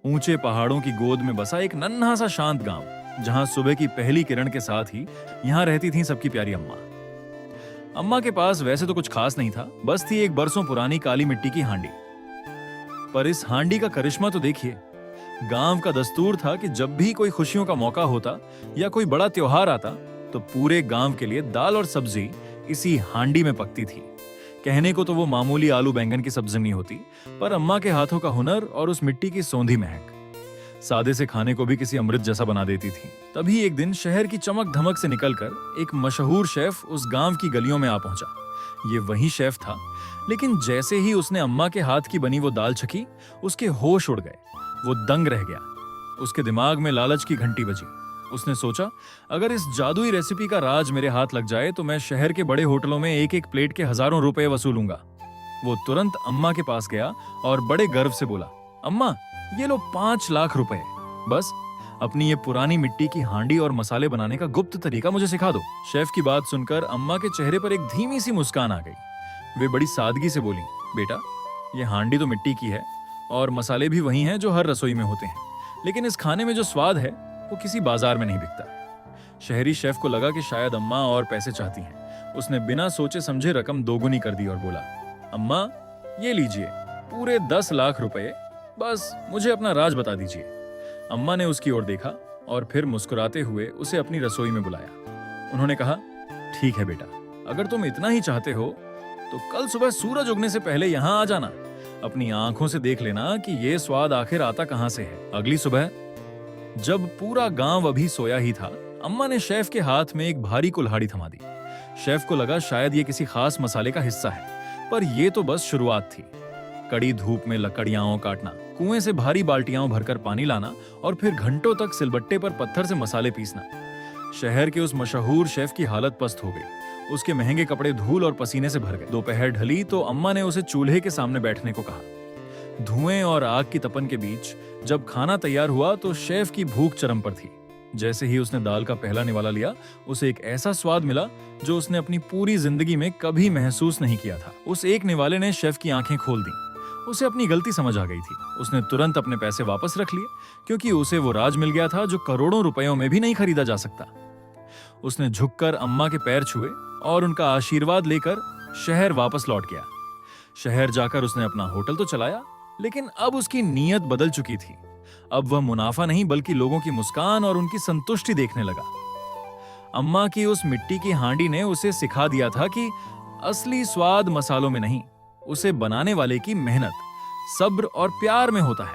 ऊंचे पहाड़ों की गोद में बसा एक नन्हा सा शांत गांव, जहां सुबह की पहली किरण के साथ ही यहां रहती थी सबकी प्यारी अम्मा। अम्मा के पास वैसे तो कुछ खास नहीं था, बस थी एक बरसों पुरानी काली मिट्टी की हांडी। पर इस हांडी का करिश्मा तो देखिए। गांव का दस्तूर था कि जब भी कोई खुशियों का मौका होता या कोई बड़ा त्योहार आता, तो पूरे गांव के लिए दाल और सब्जी इसी हांडी में पकती थी। कहने को तो वो मामूली आलू बैंगन की सब्जी नहीं होती, पर अम्मा के हाथों का हुनर और उस मिट्टी की सौंधी महक सादे से खाने को भी किसी अमृत जैसा बना देती थी। तभी एक दिन शहर की चमक धमक से निकलकर एक मशहूर शेफ उस गांव की गलियों में आ पहुंचा। ये वही शेफ था, लेकिन जैसे ही उसने अम्मा के हाथ की बनी वो दाल छकी, उसके होश उड़ गए। वो दंग रह गया। उसके दिमाग में लालच की घंटी बजी। उसने सोचा, अगर इस जादुई रेसिपी का राज मेरे हाथ लग जाए तो मैं शहर के बड़े होटलों में एक एक प्लेट के हजारों रुपए वसूलूंगा। वो तुरंत अम्मा के पास गया और बड़े गर्व से बोला, अम्मा, ये लो 5 लाख रुपए। बस अपनी ये पुरानी मिट्टी की हांडी और मसाले बनाने का गुप्त तरीका मुझे सिखा दो। शेफ की बात सुनकर अम्मा के चेहरे पर एक धीमी सी मुस्कान आ गई। वे बड़ी सादगी से बोली, बेटा, ये हांडी तो मिट्टी की है और मसाले भी वही हैं जो हर रसोई में होते हैं, लेकिन इस खाने में जो स्वाद है वो किसी बाजार में नहीं बिकता। शहरी शेफ को लगा कि शायद अम्मा और पैसे चाहती हैं। उसने बिना सोचे समझे रकम दोगुनी कर दी और बोला, अम्मा, ये लीजिए पूरे 10 लाख रुपए, बस मुझे अपना राज बता दीजिए। अम्मा ने उसकी ओर देखा और फिर मुस्कुराते हुए उसे अपनी रसोई में बुलाया। उन्होंने कहा, ठीक है बेटा, अगर तुम इतना ही चाहते हो तो कल सुबह सूरज उगने से पहले यहाँ आ जाना। अपनी आंखों से देख लेना कि ये स्वाद आखिर आता कहां से है। अगली सुबह जब पूरा गांव अभी सोया ही था, अम्मा ने शेफ के हाथ में एक भारी कुल्हाड़ी थमा दी। शेफ को लगा शायद ये किसी खास मसाले का हिस्सा है, पर यह तो बस शुरुआत थी। कड़ी धूप में लकड़ियां काटना, कुएं से भारी बाल्टियां भरकर पानी लाना और फिर घंटों तक सिलबट्टे पर पत्थर से मसाले पीसना। शहर के उस मशहूर शेफ की हालत पस्त हो गई। उसके महंगे कपड़े धूल और पसीने से भर गए। दोपहर ढली तो अम्मा ने उसे चूल्हे के सामने बैठने को कहा। धुएं और आग की तपन के बीच जब खाना तैयार हुआ तो शेफ की भूख चरम पर थी। जैसे ही उसने दाल का पहला निवाला लिया, उसे एक ऐसा स्वाद मिला जो उसने अपनी पूरी जिंदगी में कभी महसूस नहीं किया था। उस एक निवाले ने शेफ की आंखें खोल दी। उसे अपनी गलती समझ आ गई थी। उसने तुरंत अपने पैसे वापस रख लिए, क्योंकि उसे वो राज मिल गया था जो करोड़ों रुपयों में भी नहीं खरीदा जा सकता। उसने झुककर अम्मा के पैर छुए और उनका आशीर्वाद लेकर शहर वापस लौट गया। शहर जाकर उसने अपना होटल तो चलाया, लेकिन अब उसकी नीयत बदल चुकी थी। अब वह मुनाफा नहीं बल्कि लोगों की मुस्कान और उनकी संतुष्टि देखने लगा। अम्मा की उस मिट्टी की हांडी ने उसे सिखा दिया था कि असली स्वाद मसालों में नहीं, उसे बनाने वाले की मेहनत, सब्र और प्यार में होता है।